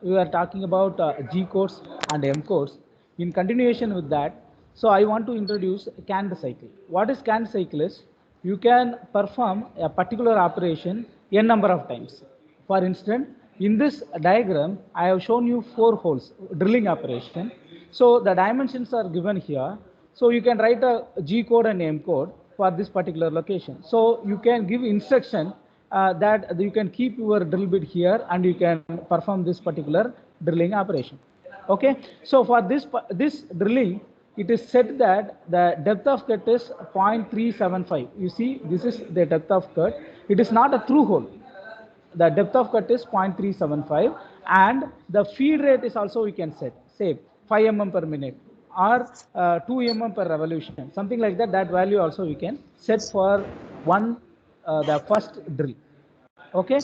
we are talking about G codes and M codes. In continuation with that, so I want to introduce canned cycle. What is canned cycle is you can perform a particular operation n number of times. For instance, in this diagram, I have shown you 4 holes drilling operation. So the dimensions are given here. So you can write a G code and M code for this particular location. So you can give instruction that you can keep your drill bit here and you can perform this particular drilling operation. Okay, so for this drilling, it is said that the depth of cut is 0.375. You see, this is the depth of cut. It is not a through hole. The depth of cut is 0.375 and the feed rate is also we can set, say 5 mm per minute or 2 mm per revolution, something like that. That value also we can set for the first drill. Okay,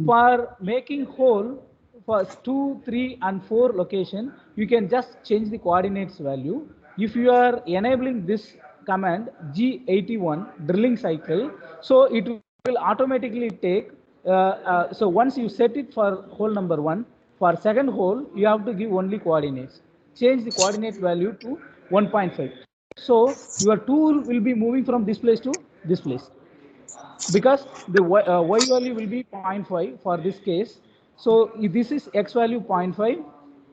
for making hole for 2, 3 and 4 location, you can just change the coordinates value. If you are enabling this command G81 drilling cycle, so it will automatically take so once you set it for hole number 1, for second hole you have to give only coordinates, change the coordinate value to 1.5. So your tool will be moving from this place to this place, because the y value will be 0.5 for this case. So if this is x value 0.5,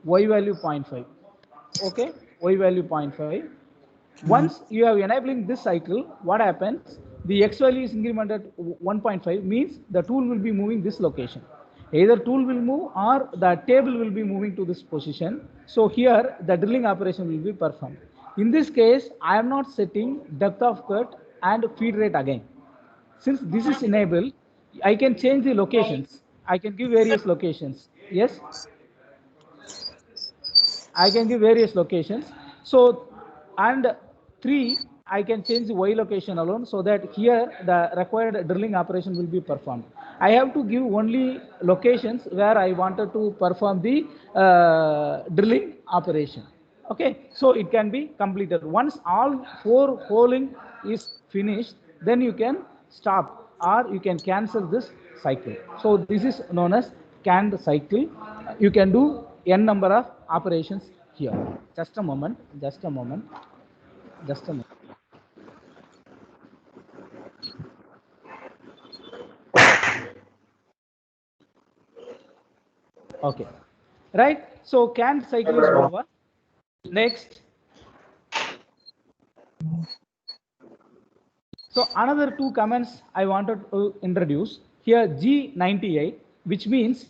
y value 0.5. Okay, y value 0.5. Once you have enabling this cycle, what happens? The x value is incremented 1.5, means the tool will be moving this location. Either tool will move or the table will be moving to this position. So here the drilling operation will be performed. In this case, I am not setting depth of cut and feed rate again. Since this is enabled, I can change the locations. I can give various locations. Yes, I can give various locations. So, and 3, I can change the Y location alone, so that here the required drilling operation will be performed. I have to give only locations where I wanted to perform the drilling operation. Okay, so it can be completed. Once all 4 holing is finished, then you can stop or you can cancel this cycle. So this is known as canned cycle. You can do n number of operations here. Just a moment, just a moment, just a moment. Okay, right. So canned cycle is over. Next. So another 2 comments I wanted to introduce here, G98, which means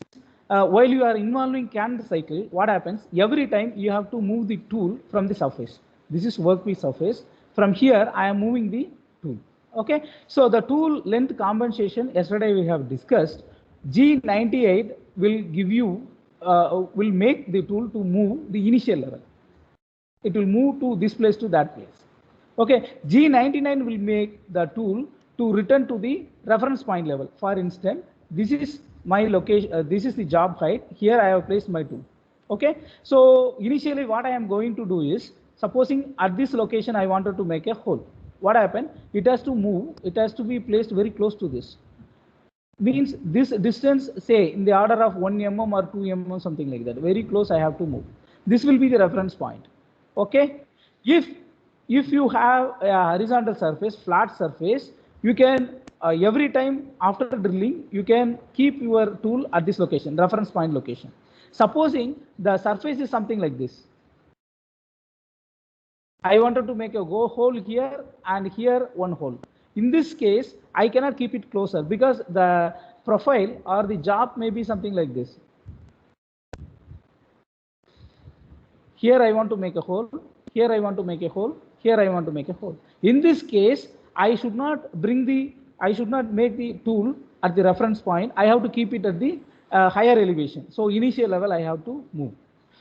while you are involving canned cycle, what happens? Every time you have to move the tool from the surface. This is workpiece surface. From here, I am moving the tool. Okay, so the tool length compensation, yesterday we have discussed. G98 will give you, will make the tool to move the initial level. It will move to this place to that place. Okay, G99 will make the tool to return to the reference point level. For instance, this is my location, this is the job height. Here I have placed my tool. Okay, so initially what I am going to do is, supposing at this location I wanted to make a hole. What happened? It has to move, it has to be placed very close to this. Means this distance, say in the order of 1 mm or 2 mm, something like that. Very close I have to move. This will be the reference point. Okay, if you have a horizontal surface, flat surface, you can every time after drilling you can keep your tool at this location, reference point location. Supposing the surface is something like this, I wanted to make a go hole here and here one hole. In this case, I cannot keep it closer because the profile or the job may be something like this. Here I want to make a hole, here I want to make a hole, here I want to make a hole. In this case, I should not make the tool at the reference point. I have to keep it at the higher elevation. So initial level I have to move.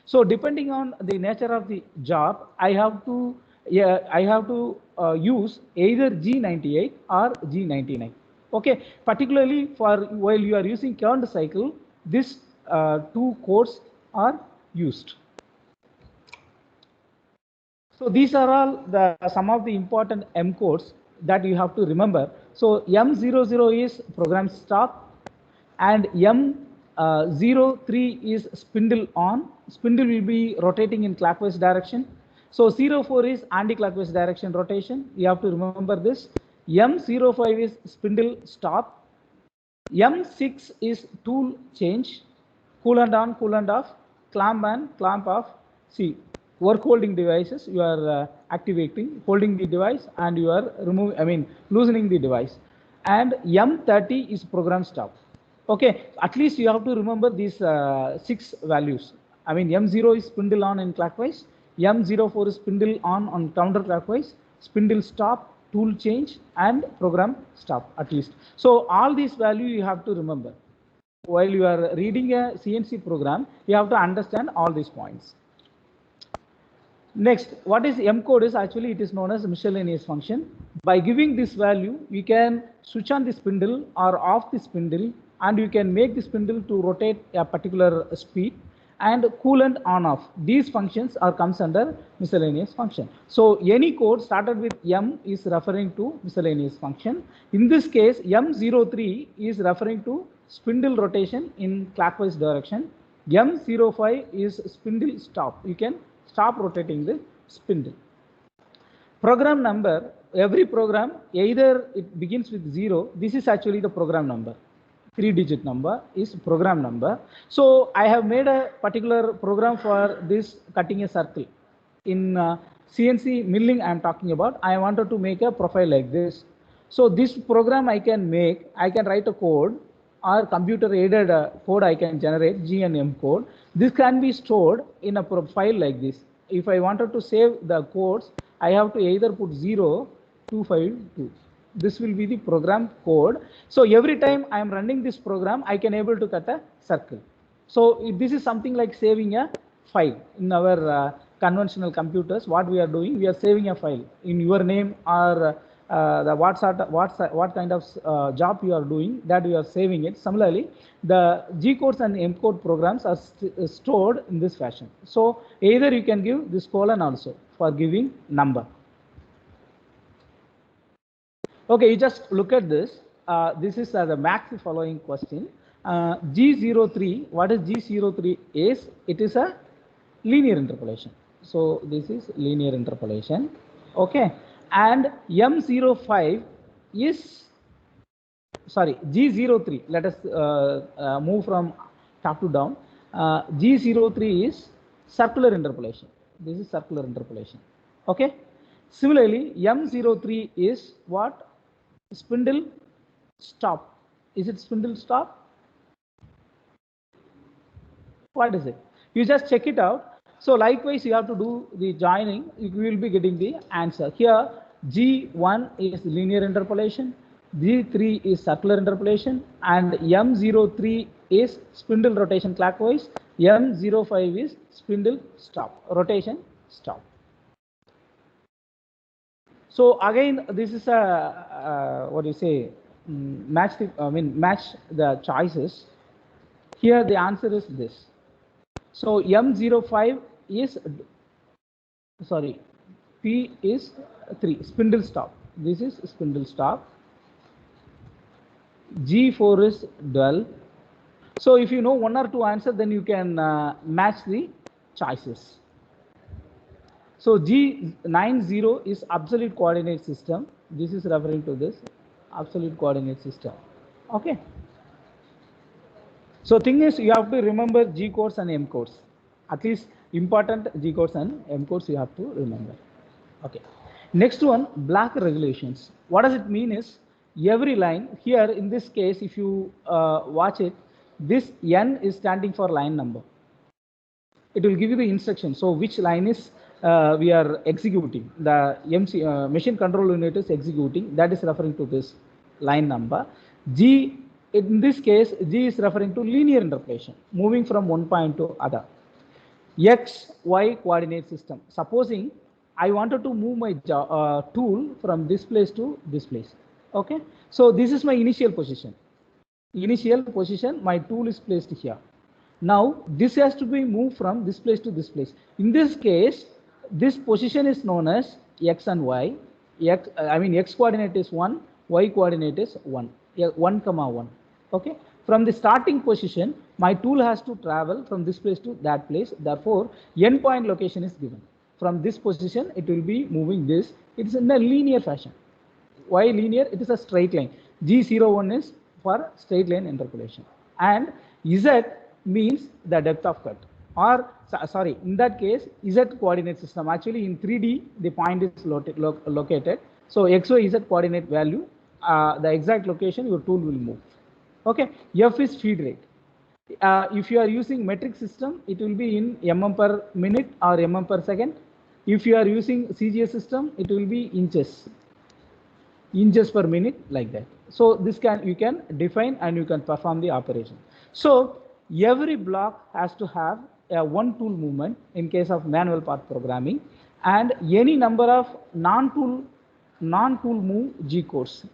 So depending on the nature of the job, I have to use either G98 or G99. Okay, particularly for while you are using current cycle, this 2 codes are used. So these are all some of the important M codes that you have to remember. So M00 is program stop, and M 0, 3 is spindle on. Spindle will be rotating in clockwise direction. So 0, 4 is anti-clockwise direction rotation. You have to remember this. M05 is spindle stop. M6 is tool change. Cool and on, cool and off. Clamp on, clamp off. See, work holding devices, you are activating, holding the device, and you are loosening the device. And M30 is program stop. Okay, at least you have to remember these 6 values. I mean, M0 is spindle on in clockwise, M04 is spindle on counterclockwise, spindle stop, tool change, and program stop at least. So all these values you have to remember. While you are reading a CNC program, you have to understand all these points. Next, what is M code is actually it is known as miscellaneous function. By giving this value, we can switch on the spindle or off the spindle, and you can make the spindle to rotate a particular speed, and coolant on off. These functions are comes under miscellaneous function. So any code started with M is referring to miscellaneous function. In this case, M03 is referring to spindle rotation in clockwise direction. M05 is spindle stop. You can stop rotating the spindle. Program number, every program, either it begins with 0, this is actually the program number. 3-digit number is program number. So I have made a particular program for this cutting a circle. In CNC milling I am talking about, I wanted to make a profile like this. So this program I can make, I can write a code or computer aided code I can generate, G and M code. This can be stored in a file like this. If I wanted to save the codes, I have to either put 0, 252. This will be the program code. So every time I am running this program, I can able to cut a circle. So this is something like saving a file in our conventional computers. What we are doing, we are saving a file in your name or what kind of job you are doing, that you are saving it. Similarly, the G codes and M code programs are stored in this fashion. So either you can give this colon also for giving number. Okay, you just look at this. This is the max following question. G03, what is G03 is? It is a linear interpolation. So this is linear interpolation. Okay, and M05 is, sorry, G03. Let us move from top to down. G03 is circular interpolation. This is circular interpolation. Okay. Similarly, M03 is what? Spindle stop. Is it spindle stop? What is it? You just check it out. So likewise, you have to do the joining. You will be getting the answer. Here, G1 is linear interpolation, G3 is circular interpolation, and M03 is spindle rotation clockwise, M05 is spindle stop, rotation stop. So again, this is a what do you say? Match the choices. Here the answer is this. So M05 is, sorry, P is 3, spindle stop. This is spindle stop. G4 is dull. So if you know one or two answers, then you can match the choices. So G90 is absolute coordinate system. This is referring to this absolute coordinate system. Okay. So thing is, you have to remember G codes and M codes. At least important G codes and M codes you have to remember. Okay. Next one, block regulations. What does it mean is, every line here in this case, if you watch it, this N is standing for line number. It will give you the instruction. So which line is we are executing, the machine control unit is executing, that is referring to this line number. G, in this case, G is referring to linear interpolation, moving from one point to other. X, Y coordinate system. Supposing I wanted to move my tool from this place to this place. Okay, so this is my initial position. Initial position, my tool is placed here. Now this has to be moved from this place to this place. In this case, this position is known as X and Y. X coordinate is 1, Y coordinate is 1, 1, 1. Okay. From the starting position, my tool has to travel from this place to that place. Therefore, endpoint location is given. From this position, it will be moving this. It is in a linear fashion. Why linear? It is a straight line. G01 is for straight line interpolation. And Z means the depth of cut. Or, sorry, in that case, Z coordinate system. Actually, in 3D, the point is located. So, XY Z coordinate value, the exact location, your tool will move. Okay. F is feed rate. If you are using metric system, it will be in mm per minute or mm per second. If you are using CGS system, it will be inches per minute, like that. So this you can define and you can perform the operation. So every block has to have a one tool movement in case of manual path programming, and any number of non-tool move G codes.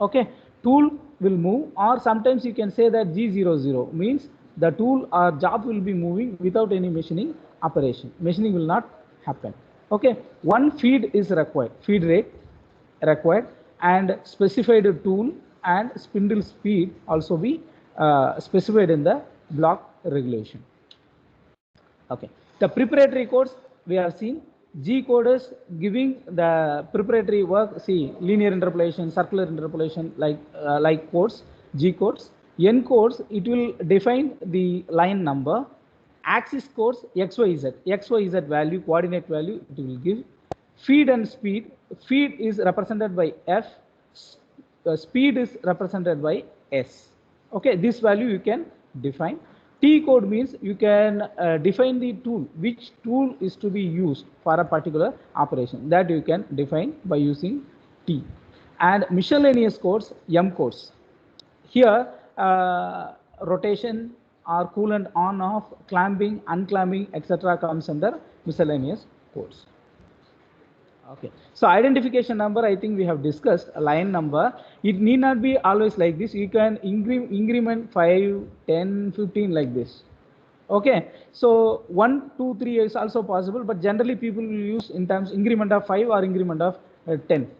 Okay, tool will move, or sometimes you can say that G00 means the tool or job will be moving without any machining operation. Machining will not happen. Okay, one feed is required, feed rate required, and specified tool and spindle speed also be specified in the block regulation. Okay, the preparatory codes we have seen. G code is giving the preparatory work. See, linear interpolation, circular interpolation, like codes, G codes. N codes, it will define the line number. Axis codes, XYZ value, coordinate value, it will give. Feed and speed. Feed is represented by F. Speed is represented by S. Okay, this value you can define. T code means you can define the tool, which tool is to be used for a particular operation, that you can define by using T. And miscellaneous codes, M codes. Here, rotation or coolant on off, clamping, unclamping, etc. comes under miscellaneous codes. Okay, so identification number, I think we have discussed. A line number, it need not be always like this. You can increment 5, 10, 15 like this. Okay, so 1, 2, 3 is also possible, but generally people will use in terms increment of 5 or increment of 10.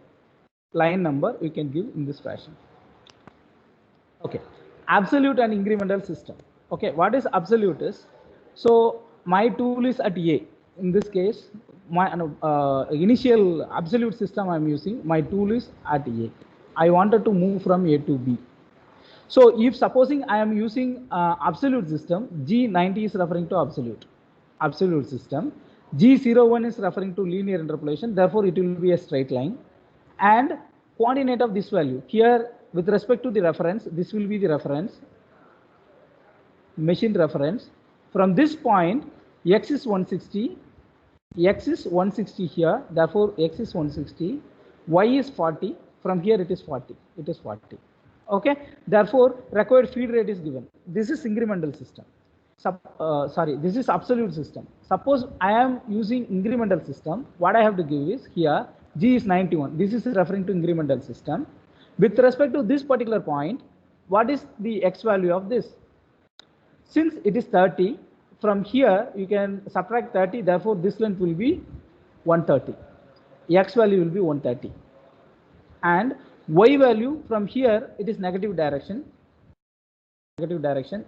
Line number we can give in this fashion. Okay, absolute and incremental system. Okay, what is absolute is, so my tool is at A. In this case, my initial absolute system I am using, my tool is at A. I wanted to move from A to B. So if supposing I am using absolute system, G90 is referring to absolute system. G01 is referring to linear interpolation. Therefore, it will be a straight line. And coordinate of this value here with respect to the reference, this will be the reference, machine reference. From this point, X is 160. X is 160 here, therefore X is 160, Y is 40, from here it is 40, okay, therefore required feed rate is given. This is incremental system. This is absolute system. Suppose I am using incremental system, what I have to give is here, G is 91, this is referring to incremental system. With respect to this particular point, what is the X value of this? Since it is 30, from here you can subtract 30, therefore this length will be 130. X value will be 130. And Y value from here it is negative direction.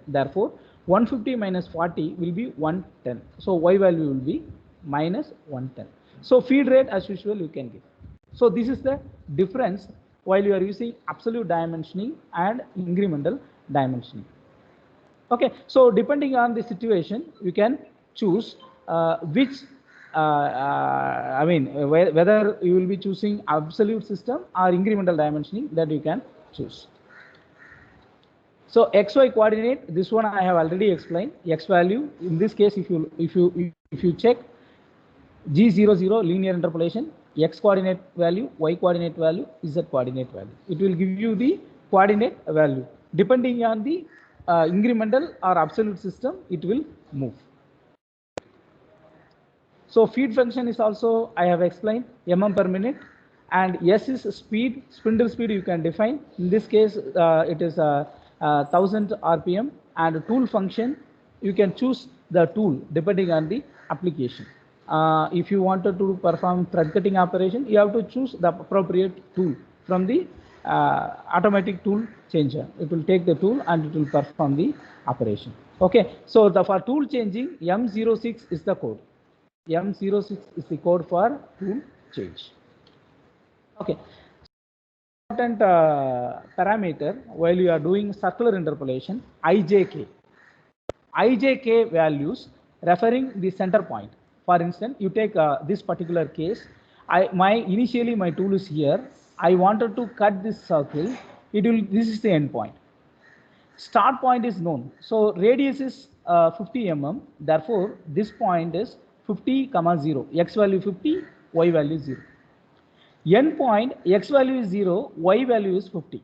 Therefore 150 minus 40 will be 110. So Y value will be minus 110. So feed rate as usual you can give. So this is the difference while you are using absolute dimensioning and incremental dimensioning. Okay, so depending on the situation, you can choose which, whether you will be choosing absolute system or incremental dimensioning, that you can choose. So XY coordinate, this one I have already explained. X value in this case, if you check G00 linear interpolation, X coordinate value, Y coordinate value, Z coordinate value. It will give you the coordinate value depending on the incremental or absolute system, it will move. So feed function is also I have explained, mm per minute, and S is speed, spindle speed you can define. In this case, it is 1000 RPM, and tool function you can choose the tool depending on the application. If you wanted to perform thread cutting operation, you have to choose the appropriate tool from the automatic tool changer. It will take the tool and it will perform the operation. Okay, so for tool changing, M06 is the code. M06 is the code for tool change. Okay, important parameter while you are doing circular interpolation, IJK. IJK values referring the center point. For instance, you take this particular case. Initially my tool is here. I wanted to cut this circle. This is the end point. Start point is known. So radius is 50 mm. Therefore, this point is 50, 0. X value 50, Y value 0. End point, X value is 0, Y value is 50.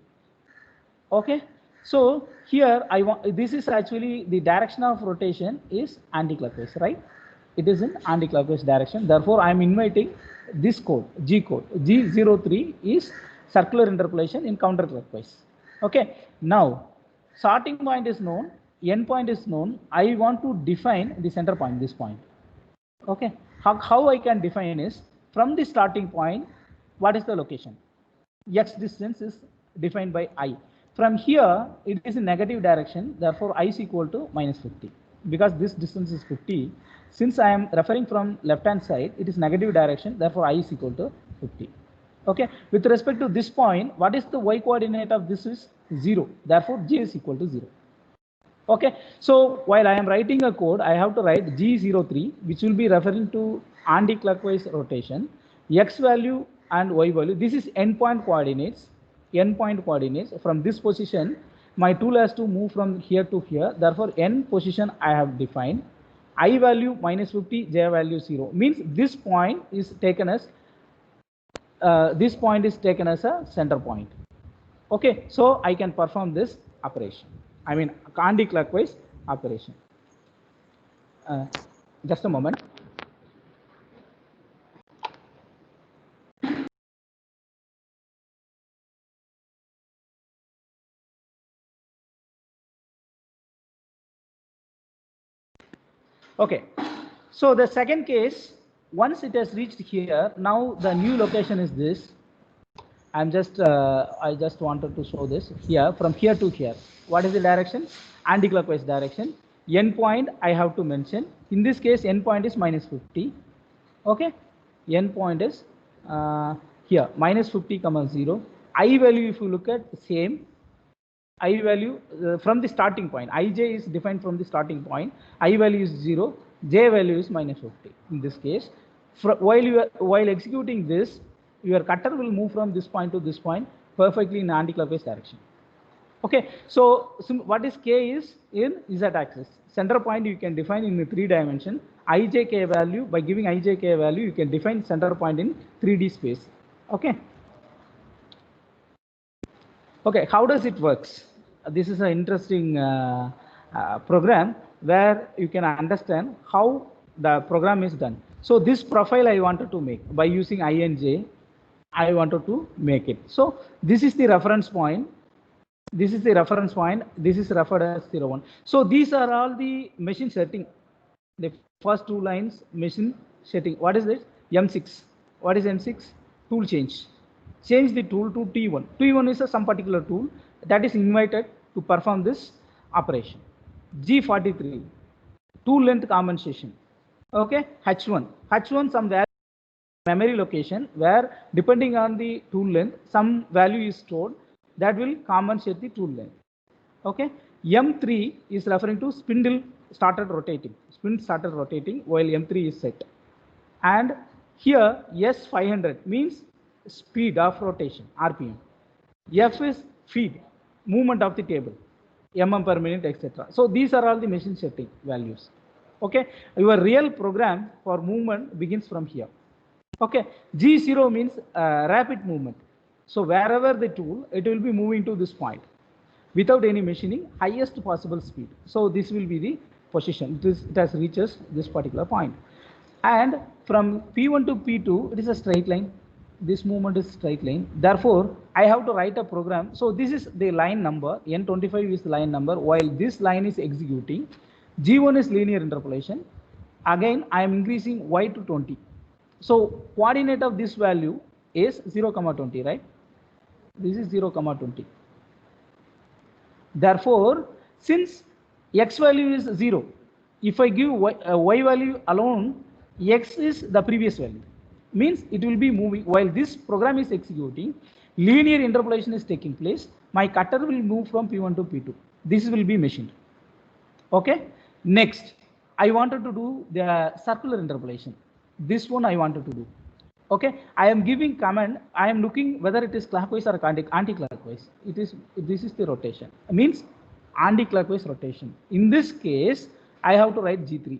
Okay. So here this is actually the direction of rotation is anti-clockwise, right? It is in anti-clockwise direction. Therefore, I am inviting this code, G code. G03 is circular interpolation in counterclockwise. Okay. Now, starting point is known, end point is known. I want to define the center point, this point. Okay. How I can define is from the starting point, what is the location? X distance is defined by I. From here, it is in negative direction. Therefore, I is equal to minus 50. Because this distance is 50, since I am referring from left hand side, it is negative direction. Therefore, I is equal to 50. Okay. With respect to this point, what is the Y coordinate of this is 0. Therefore, J is equal to 0. Okay. So while I am writing a code, I have to write G03, which will be referring to anti-clockwise rotation, X value and Y value. This is endpoint coordinates. Endpoint coordinates. From this position, my tool has to move from here to here. Therefore, end position I have defined. I value minus 50, J value 0. Means this point is taken as a center point. Okay, so I can perform this operation. I mean anti-clockwise operation. Just a moment. Okay, so the second case, once it has reached here, now the new location is this. I just wanted to show this here, from here to here. What is the direction? Anti-clockwise direction. End point I have to mention. In this case, end point is minus 50. Okay, end point is here, minus 50, 0. I value, if you look at same, I value from the starting point. Ij is defined from the starting point. I value is 0. J value is minus 50. In this case, while executing this, your cutter will move from this point to this point perfectly in anti-clockwise direction. Okay, so what is K is in Z axis. Center point you can define in the 3 dimension. IJK value, by giving IJK value, you can define center point in 3D space. Okay. Okay, how does it works? This is an interesting program where you can understand how the program is done. So this profile I wanted to make by using INJ. I wanted to make it. So this is the reference point. This is the reference point. This is referred as 01. So these are all the machine setting. The first 2 lines machine setting. What is this? M6. What is M6? Tool change. Change the tool to T1. T1 is some particular tool that is invited to perform this operation. G43. Tool length compensation. Okay. H1. H1 some value memory location where depending on the tool length some value is stored that will compensate the tool length. Okay. M3 is referring to spindle started rotating. Spindle started rotating while M3 is set. And here S500 means speed of rotation, RPM. F is feed, movement of the table, mm per minute, etc. So these are all the machine setting values. Okay. Your real program for movement begins from here. Okay. G0 means rapid movement. So wherever the tool, it will be moving to this point without any machining, highest possible speed. So this will be the position. It has reaches this particular point. And from P1 to P2, it is a straight line. This movement is straight line. Therefore, I have to write a program. So this is the line number. N25 is the line number. While this line is executing, G1 is linear interpolation. Again, I am increasing Y to 20. So coordinate of this value is 0, 20, right? This is 0, 20. Therefore, since x value is 0, if I give y value alone, x is the previous value. Means it will be moving while this program is executing, linear interpolation is taking place. My cutter will move from P1 to P2. This will be machined. Okay. Next, I wanted to do the circular interpolation. This one I wanted to do. Okay, I am giving command. I am looking whether it is clockwise or anti-clockwise. This is the rotation. Means anti-clockwise rotation. In this case, I have to write G3.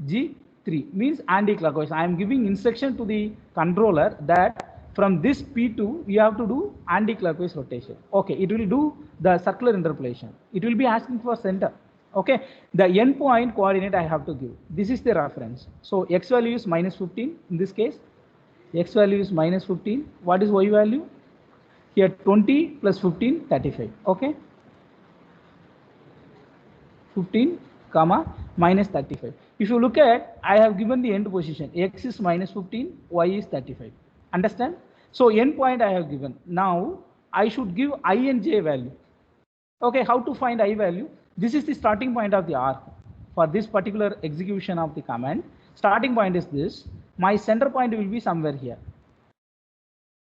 G3 means anti-clockwise. I am giving instruction to the controller that from this P2 you have to do anti-clockwise rotation. Okay, it will do the circular interpolation. It will be asking for center. Okay, the endpoint coordinate I have to give. This is the reference. So x value is minus 15 in this case. X value is minus 15. What is y value? Here 20 plus 15, 35. Okay, 15 comma minus 35. If you look at, I have given the end position. X is minus 15, y is 35. Understand? So endpoint I have given. Now I should give I and j value. Okay, how to find I value? This is the starting point of the arc for this particular execution of the command. Starting point is this. My center point will be somewhere here.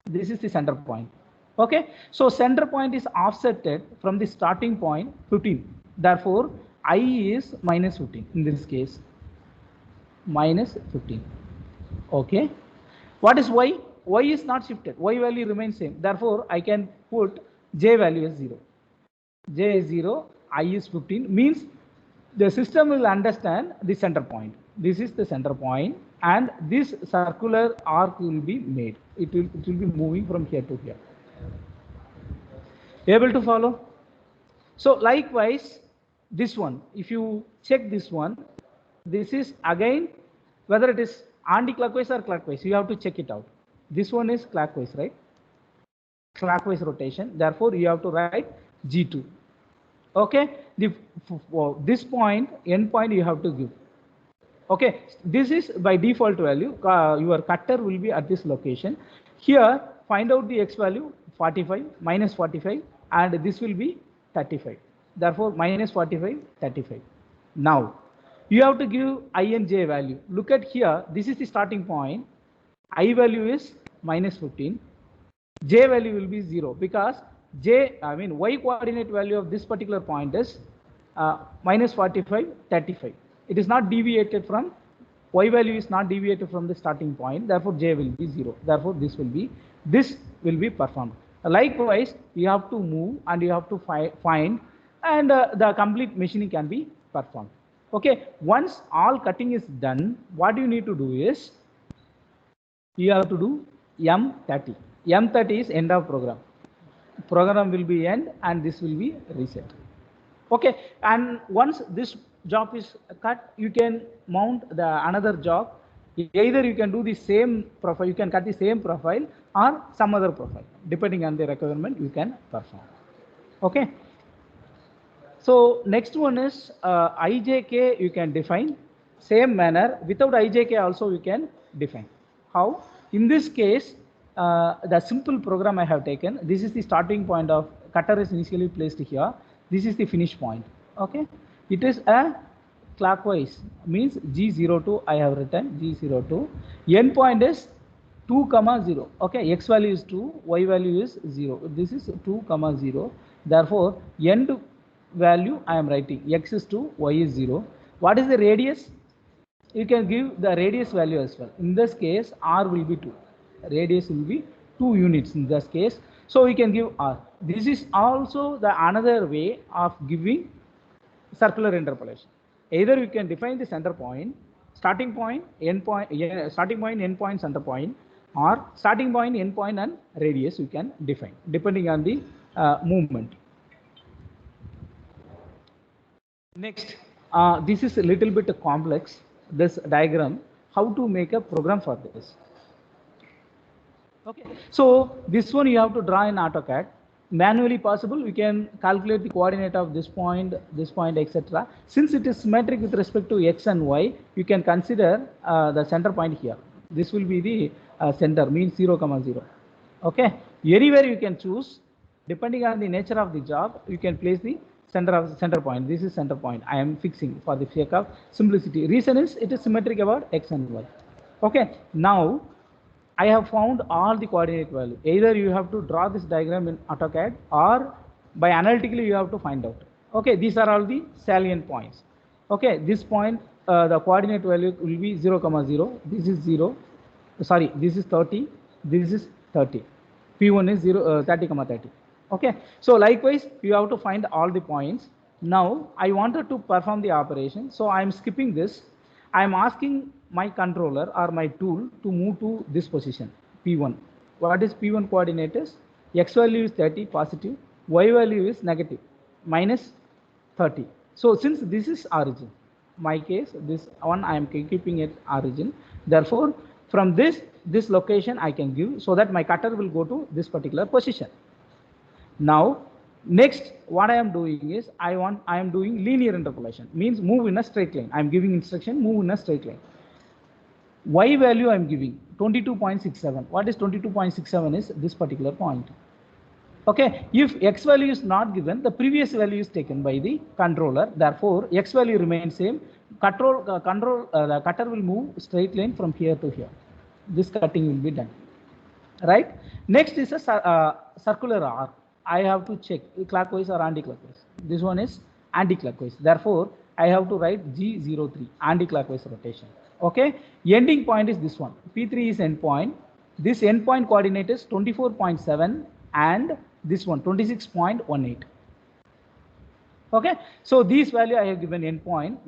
This is the center point. Okay, so center point is offsetted from the starting point 15. Therefore, I is minus 15 in this case. Minus 15. Okay, what is y? Y is not shifted. Y value remains same. Therefore, I can put j value as 0. J is 0. I is 15 means the system will understand the center point. This is the center point and this circular arc will be made. It will be moving from here to here. Able to follow? So likewise, this one, if you check this one, this is again whether it is anti-clockwise or clockwise, you have to check it out. This one is clockwise, right? Clockwise rotation. Therefore, you have to write G2. Okay, this point, end point you have to give. Okay, this is by default value. Your cutter will be at this location. Here, find out the x value 45 minus 45, and this will be 35. Therefore, minus 45, 35. Now, you have to give I and j value. Look at here. This is the starting point. I value is minus 15. J value will be 0 because y coordinate value of this particular point is minus 45, 35. It is not deviated from, y value is not deviated from the starting point. Therefore, j will be 0. Therefore, this will be performed. Likewise, you have to move and you have to find and the complete machining can be performed. Okay, once all cutting is done, what you need to do is, you have to do M30. M30 is end of program. Program will be end and this will be reset. Okay, and once this job is cut, you can mount the another job. Either you can do the same profile, you can cut the same profile or some other profile. Depending on the requirement, you can perform. Okay. So next one is IJK you can define. Same manner, without IJK also you can define. How? In this case, the simple program I have taken, this is the starting point of cutter is initially placed here. This is the finish point. Okay, it is a clockwise, means G02 I have written G02. End point is 2, 0. Okay, x value is 2, y value is 0. This is 2, 0. Therefore, end value I am writing x is 2, y is 0. What is the radius? You can give the radius value as well. In this case, r will be 2. Radius will be 2 units in this case. So we can give r. This is also the another way of giving circular interpolation. Either you can define the center point, starting point, end point, starting point, end point, center point, or starting point, end point, and radius you can define depending on the movement. Next, this is a little bit complex. This diagram, how to make a program for this. Okay, so this one you have to draw in AutoCAD. Manually possible, we can calculate the coordinate of this point, etc. Since it is symmetric with respect to x and y, you can consider the center point here. This will be the center, means 0, 0. Okay, Anywhere you can choose, depending on the nature of the job, you can place the center point. This is center point. I am fixing for the sake of simplicity. Reason is it is symmetric about x and y. Okay. Now I have found all the coordinate value. Either you have to draw this diagram in AutoCAD or by analytically you have to find out. Okay, these are all the salient points. Okay, this point, the coordinate value will be 0, 0. This is 0. Sorry, this is 30. This is 30. P1 is 30, 30. Okay, so likewise, you have to find all the points. Now, I wanted to perform the operation, so I am skipping this. I am asking my controller or my tool to move to this position, P1. What is P1 coordinate is? X value is 30 positive, Y value is negative, minus 30. So since this is origin, my case, this one I am keeping it origin. Therefore, from this location I can give so that my cutter will go to this particular position. Now, next what I am doing is I am doing linear interpolation, means move in a straight line. I am giving instruction move in a straight line. Y value I am giving 22.67. What is 22.67 is this particular point. Okay, if x value is not given, the previous value is taken by the controller. Therefore, x value remains same. The cutter will move straight line from here to here. This cutting will be done. Right. Next is a circular arc. I have to check clockwise or anti-clockwise. This one is anti-clockwise. Therefore, I have to write G03 anti-clockwise rotation. Okay. Ending point is this one. P3 is end point. This end point coordinate is 24.7 and this one 26.18. Okay. So this value I have given end point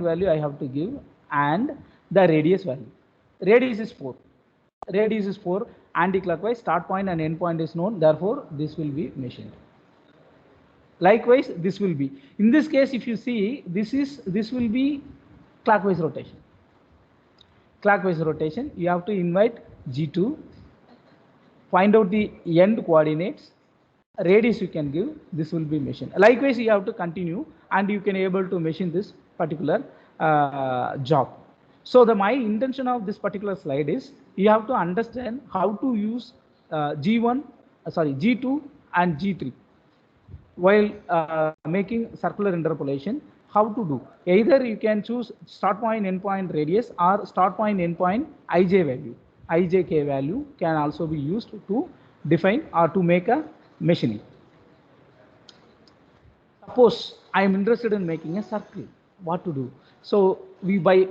value I have to give and the radius value. Radius is 4. Radius is 4. Anti-clockwise, start point and end point is known. Therefore, this will be machined. Likewise, this will be. In this case, if you see, this will be clockwise rotation. Clockwise rotation. You have to invite G2. Find out the end coordinates. Radius you can give. This will be machined. Likewise, you have to continue and you can able to machine this particular job. So my intention of this particular slide is you have to understand how to use G2 and G3 while making circular interpolation. How to do? Either you can choose start point, end point, radius, or start point, end point, ij value. Ijk value can also be used to define or to make a machining. Suppose I am interested in making a circle. What to do? So by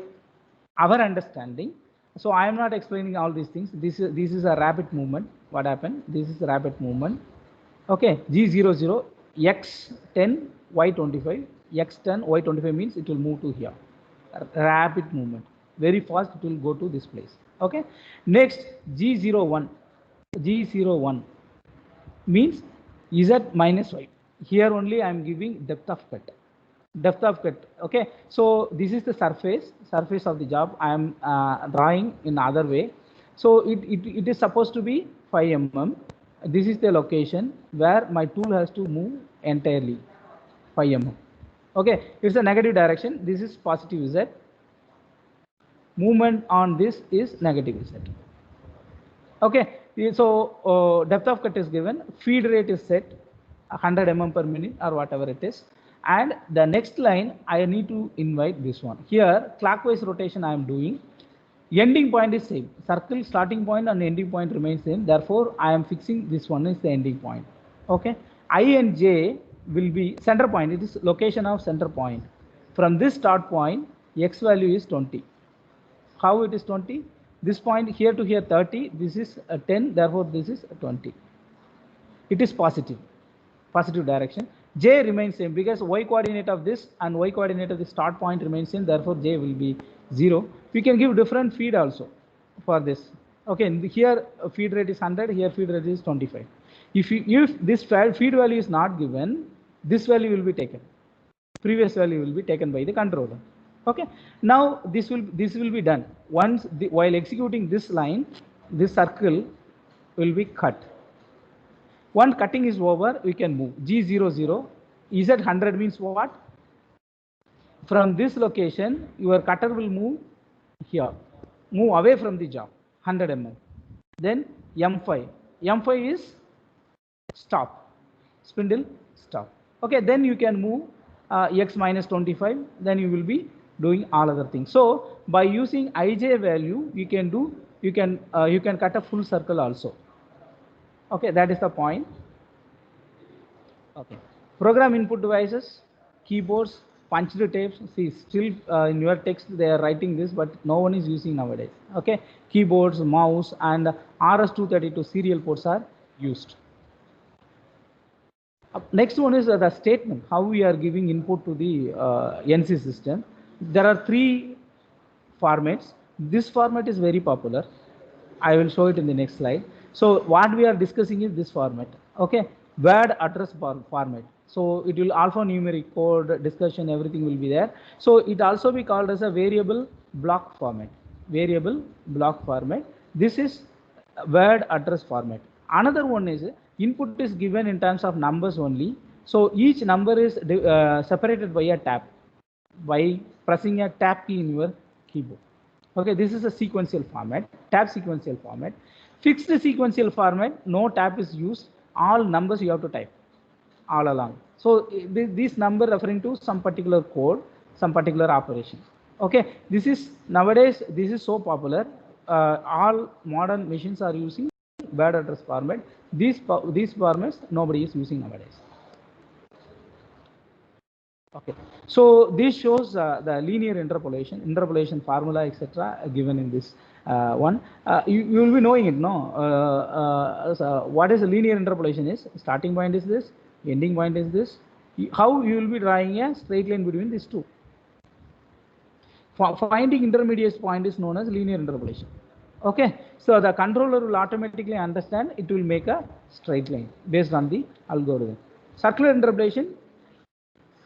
our understanding, so I am not explaining all these things. This is a rapid movement. What happened? This is a rapid movement. Okay, G00, X10, Y25, X10, Y25 means it will move to here. Rapid movement. Very fast it will go to this place. Okay. Next, G01 means Z minus Y. Here only I am giving depth of cut. Depth of cut. Okay, so this is the surface of the job. I am drawing in other way. So it is supposed to be 5 mm. This is the location where my tool has to move entirely 5 mm. Okay, it's a negative direction. This is positive Z. Movement on this is negative Z. Okay, so depth of cut is given. Feed rate is set 100 mm per minute or whatever it is. And the next line I need to invite this one. Here clockwise rotation I am doing. Ending point is same. Circle starting point and ending point remains same. Therefore, I am fixing this one is the ending point. Okay. I and J will be center point. It is location of center point. From this start point, X value is 20. How it is 20? This point here to here 30. This is 10. Therefore, this is 20. It is positive direction. J remains same because Y coordinate of this and Y coordinate of the start point remains same. Therefore, J will be 0. We can give different feed also for this. Okay, here feed rate is 100. Here feed rate is 25. If this feed value is not given, this value will be taken. Previous value will be taken by the controller. Okay. Now this will be done once while executing this line. This circle will be cut. Once cutting is over, we can move. G00, Z 100 means what? From this location, your cutter will move here, move away from the job, 100 mm. Then M5, M5 is stop, spindle stop. Okay, then you can move x minus 25, then you will be doing all other things. So by using ij value, you can cut a full circle also. Okay, that is the point. Okay, program input devices, keyboards, punched tapes. See, still in your text they are writing this, but no one is using nowadays. Okay, keyboards, mouse, and RS-232 serial ports are used. Next one is the statement, how we are giving input to the NC system. There are three formats. This format is very popular. I will show it in the next slide. So what we are discussing is this format. Okay, word address format. So it will alphanumeric code discussion, everything will be there. So it also be called as a variable block format. Variable block format. This is word address format. Another one is input is given in terms of numbers only. So each number is separated by a tab, by pressing a tab key in your keyboard. Okay, this is a sequential format, tab sequential format. Fixed sequential format, no tab is used, all numbers you have to type all along. So this number referring to some particular code, some particular operation. Okay, this is nowadays, this is so popular. All modern machines are using word address format. These formats nobody is using nowadays. Okay, so this shows the linear interpolation formula, etc. given in this one. You will be knowing it, no? So what is a linear interpolation is, starting point is this, ending point is this. How you will be drawing a straight line between these two. Finding intermediate point is known as linear interpolation. Okay, so the controller will automatically understand, it will make a straight line based on the algorithm. Circular interpolation,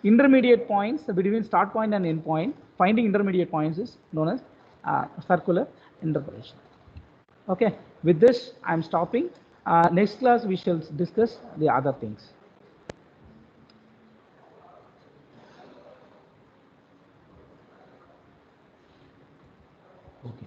intermediate points between start point and end point, finding intermediate points is known as circular interpolation. Okay, with this I am stopping. Next class we shall discuss the other things. Okay.